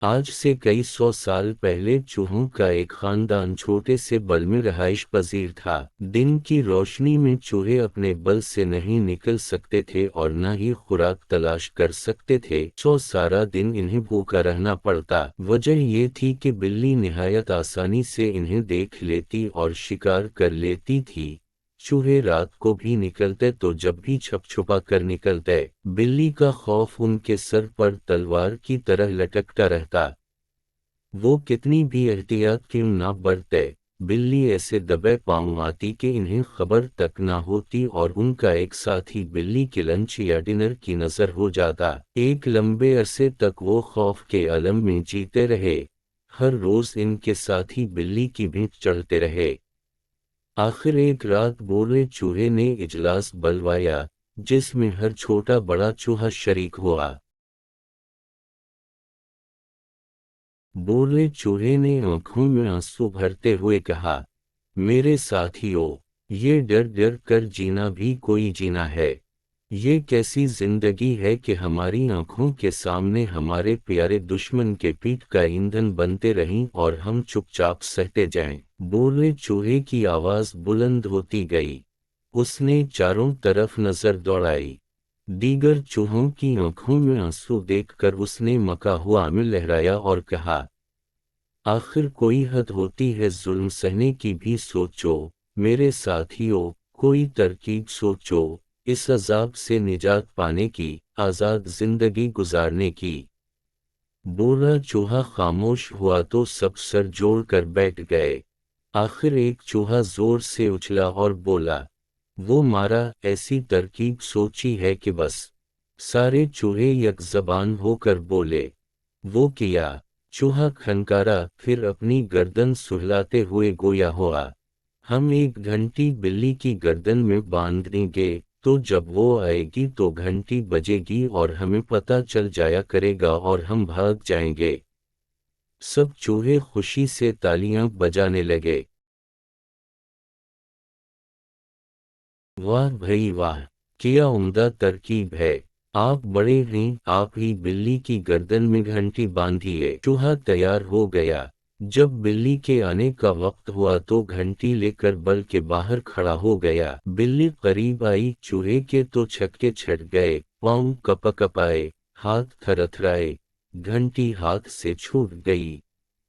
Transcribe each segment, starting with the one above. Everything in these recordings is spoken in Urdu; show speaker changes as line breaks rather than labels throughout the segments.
آج سے کئی سو سال پہلے چوہوں کا ایک خاندان چھوٹے سے بل میں رہائش پذیر تھا۔ دن کی روشنی میں چوہے اپنے بل سے نہیں نکل سکتے تھے اور نہ ہی خوراک تلاش کر سکتے تھے، سارا دن انہیں بھوکا رہنا پڑتا۔ وجہ یہ تھی کہ بلی نہایت آسانی سے انہیں دیکھ لیتی اور شکار کر لیتی تھی۔ چوہے رات کو بھی نکلتے تو جب بھی چھپ چھپا کر نکلتے، بلی کا خوف ان کے سر پر تلوار کی طرح لٹکتا رہتا۔ وہ کتنی بھی احتیاط کیوں نہ برتے، بلی ایسے دبے پاؤں آتی کہ انہیں خبر تک نہ ہوتی اور ان کا ایک ساتھی بلی کے لنچ یا ڈنر کی نظر ہو جاتا۔ ایک لمبے عرصے تک وہ خوف کے عالم میں جیتے رہے، ہر روز ان کے ساتھی بلی کی بھینٹ چڑھتے رہے۔ آخر ایک رات بولے چوہے نے اجلاس بلوایا، جس میں ہر چھوٹا بڑا چوہا شریک ہوا۔ بولے چوہے نے آنکھوں میں آنسو بھرتے ہوئے کہا، میرے ساتھیو، یہ ڈر ڈر کر جینا بھی کوئی جینا ہے۔ یہ کیسی زندگی ہے کہ ہماری آنکھوں کے سامنے ہمارے پیارے دشمن کے پیٹ کا ایندھن بنتے رہیں اور ہم چپ چاپ سہتے جائیں۔ بولے چوہے کی آواز بلند ہوتی گئی۔ اس نے چاروں طرف نظر دوڑائی۔ دیگر چوہوں کی آنکھوں میں آنسو دیکھ کر اس نے مکا ہوا منہ لہرایا اور کہا، آخر کوئی حد ہوتی ہے ظلم سہنے کی بھی، سوچو میرے ساتھیو، کوئی ترکیب سوچو اس عذاب سے نجات پانے کی، آزاد زندگی گزارنے کی۔ بولا چوہا خاموش ہوا تو سب سر جوڑ کر بیٹھ گئے۔ آخر ایک چوہا زور سے اچھلا اور بولا، وہ مارا ایسی ترکیب سوچی ہے کہ بس۔ سارے چوہے یک زبان ہو کر بولے، وہ کیا؟ چوہا کھنکارا، پھر اپنی گردن سہلاتے ہوئے گویا ہوا، ہم ایک گھنٹی بلی کی گردن میں باندھ دیں گے، تو جب وہ آئے گی تو گھنٹی بجے گی اور ہمیں پتہ چل جایا کرے گا اور ہم بھاگ جائیں گے۔ سب چوہے خوشی سے تالیاں بجانے لگے۔ واہ بھئی واہ، کیا عمدہ ترکیب ہے، آپ بڑے ہیں، آپ ہی بلی کی گردن میں گھنٹی باندھیے۔ چوہا تیار ہو گیا۔ جب بلی کے آنے کا وقت ہوا تو گھنٹی لے کر بل کے باہر کھڑا ہو گیا۔ بلی قریب آئی، چوہے کے تو چھکے چھٹ گئے، پاؤں کپائے، ہاتھ تھرتھرائے، گھنٹی ہاتھ سے چھوٹ گئی۔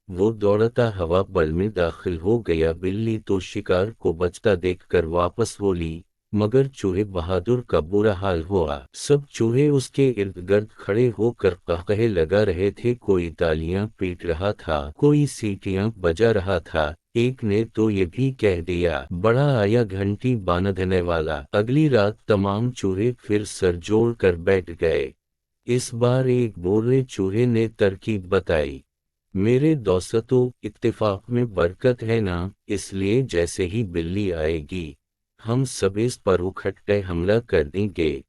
وہ دوڑتا ہوا بل میں داخل ہو گیا۔ بلی تو شکار کو بچتا دیکھ کر واپس ہو لی، مگر چوہے بہادر کا برا حال ہوا۔ سب چوہے اس کے ارد گرد کھڑے ہو کر قہقہے لگا رہے تھے، کوئی تالیاں پیٹ رہا تھا، کوئی سیٹیاں بجا رہا تھا، ایک نے تو یہ بھی کہہ دیا، بڑا آیا گھنٹی باندھنے والا۔ اگلی رات تمام چوہے پھر سر جوڑ کر بیٹھ گئے۔ اس بار ایک بولے چوہے نے ترکیب بتائی، میرے دوستو، اتفاق میں برکت ہے نا، اس لیے جیسے ہی بلی آئے گی ہم سب اس پر اکٹھے حملہ کر دیں گے،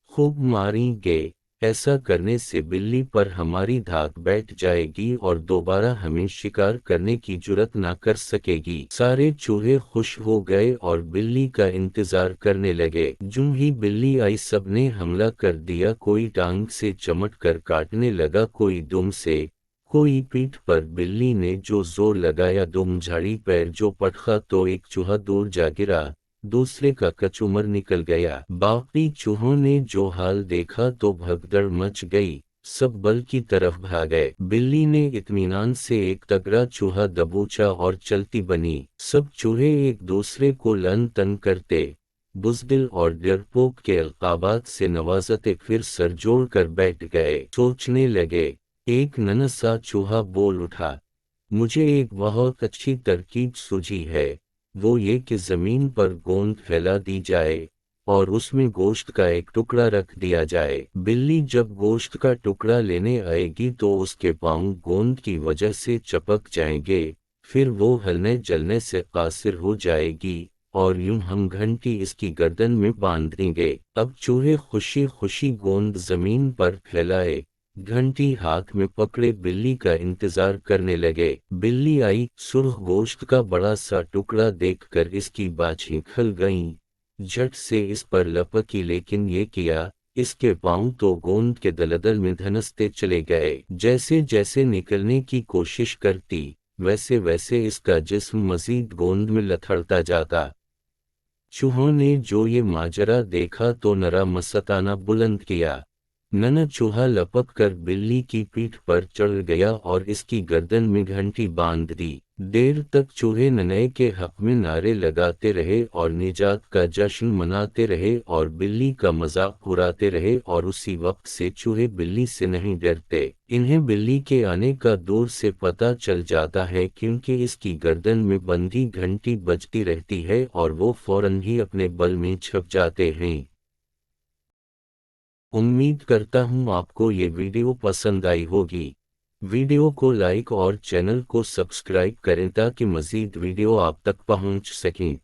خوب ماریں گے۔ ایسا کرنے سے بلی پر ہماری دھاک بیٹھ جائے گی اور دوبارہ ہمیں شکار کرنے کی جرأت نہ کر سکے گی۔ سارے چوہے خوش ہو گئے اور بلی کا انتظار کرنے لگے۔ جوں ہی بلی آئی سب نے حملہ کر دیا، کوئی ٹانگ سے چمٹ کر کاٹنے لگا، کوئی دم سے، کوئی پیٹھ پر۔ بلی نے جو زور لگایا، دم جھاڑی، پیر جو پٹخا تو ایک چوہا دور جا گرا، دوسرے کا کچومر نکل گیا۔ باقی چوہوں نے جو حال دیکھا تو بھگدڑ مچ گئی، سب بل کی طرف بھاگے۔ بلی نے اطمینان سے ایک تگڑا چوہا دبوچا اور چلتی بنی۔ سب چوہے ایک دوسرے کو لن تن کرتے، بزدل اور ڈرپوک کے القابات سے نوازتے، پھر سر جوڑ کر بیٹھ گئے، سوچنے لگے۔ ایک ننھا چوہا بول اٹھا، مجھے ایک بہت اچھی ترکیب سوجھی ہے، وہ یہ کہ زمین پر گوند پھیلا دی جائے اور اس میں گوشت کا ایک ٹکڑا رکھ دیا جائے۔ بلی جب گوشت کا ٹکڑا لینے آئے گی تو اس کے پاؤں گوند کی وجہ سے چپک جائیں گے، پھر وہ ہلنے جلنے سے قاصر ہو جائے گی اور یوں ہم گھنٹی اس کی گردن میں باندھ دیں گے۔ اب چوہے خوشی خوشی گوند زمین پر پھیلائے، گھنٹی ہاتھ میں پکڑے بلی کا انتظار کرنے لگے۔ بلی آئی، سرخ گوشت کا بڑا سا ٹکڑا دیکھ کر اس کی باچھیں کھل گئیں، جھٹ سے اس پر لپکی، لیکن یہ کیا اس کے پاؤں تو گوند کے دلدل میں دھنستے چلے گئے۔ جیسے جیسے نکلنے کی کوشش کرتی ویسے ویسے اس کا جسم مزید گوند میں لتھڑتا جاتا۔ چوہوں نے جو یہ ماجرا دیکھا تو نرا مستانہ بلند کیا۔ ننھا چوہا لپک کر بلی کی پیٹھ پر چڑھ گیا اور اس کی گردن میں گھنٹی باندھ دی۔ دیر تک چوہے ننھے کے حق میں نعرے لگاتے رہے اور نجات کا جشن مناتے رہے اور بلی کا مذاق اڑاتے رہے، اور اسی وقت سے چوہے بلی سے نہیں ڈرتے۔ انہیں بلی کے آنے کا دور سے پتہ چل جاتا ہے، کیونکہ اس کی گردن میں بندھی گھنٹی بجتی رہتی ہے اور وہ فوراً ہی اپنے بل میں چھپ جاتے ہیں۔ امید کرتا ہوں آپ کو یہ ویڈیو پسند آئی ہوگی۔ ویڈیو کو لائک اور چینل کو سبسکرائب کریں تاکہ مزید ویڈیو آپ تک پہنچ سکیں۔